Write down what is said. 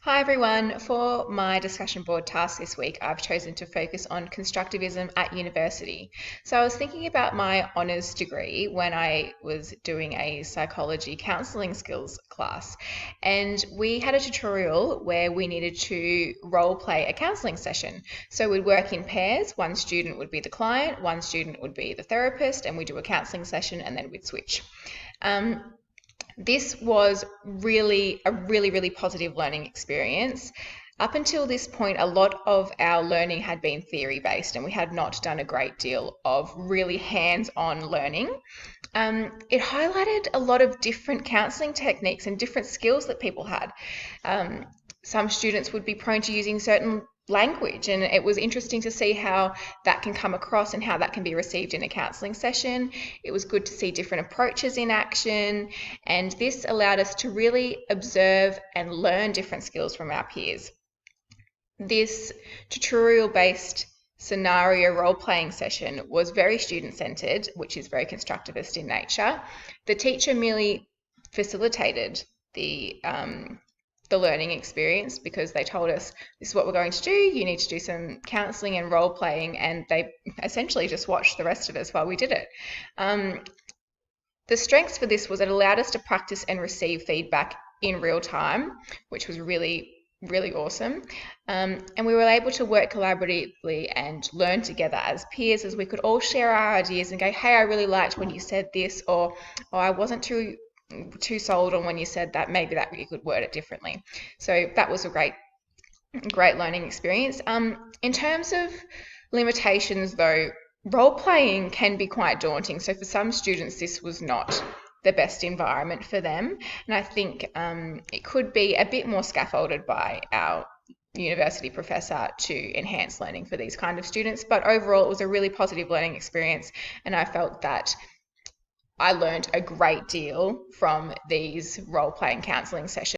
Hi everyone. For my discussion board task this week, I've chosen to focus on constructivism at university. So I was thinking about my honours degree when I was doing a psychology counselling skills class, and we had a tutorial where we needed to role play a counselling session. So we'd work in pairs. One student would be the client, one student would be the therapist, and we do a counselling session and then we'd switch. This was a really positive learning experience. Up until this point, a lot of our learning had been theory based, and we had not done a great deal of really hands on learning. It highlighted a lot of different counselling techniques and different skills that people had. Some students would be prone to using certain language, and it was interesting to see how that can come across and how that can be received in a counselling session. It was good to see different approaches in action, and this allowed us to really observe and learn different skills from our peers. This tutorial-based scenario role-playing session was very student-centered, which is very constructivist in nature. The teacher merely facilitated the learning experience because they told us this is what we're going to do. You need to do some counselling and role playing, and they essentially just watched the rest of us while we did it. The strengths for this was it allowed us to practice and receive feedback in real time, which was really awesome. And we were able to work collaboratively and learn together as peers, as we could all share our ideas and go, hey, I really liked when you said this, or oh, I wasn't too sold on when you said that, maybe that you could word it differently. So that was a great learning experience. In terms of limitations though, role playing can be quite daunting. So for some students, this was not the best environment for them. And I think it could be a bit more scaffolded by our university professor to enhance learning for these kind of students. But overall, it was a really positive learning experience, and I felt that I learned a great deal from these role-playing counselling sessions.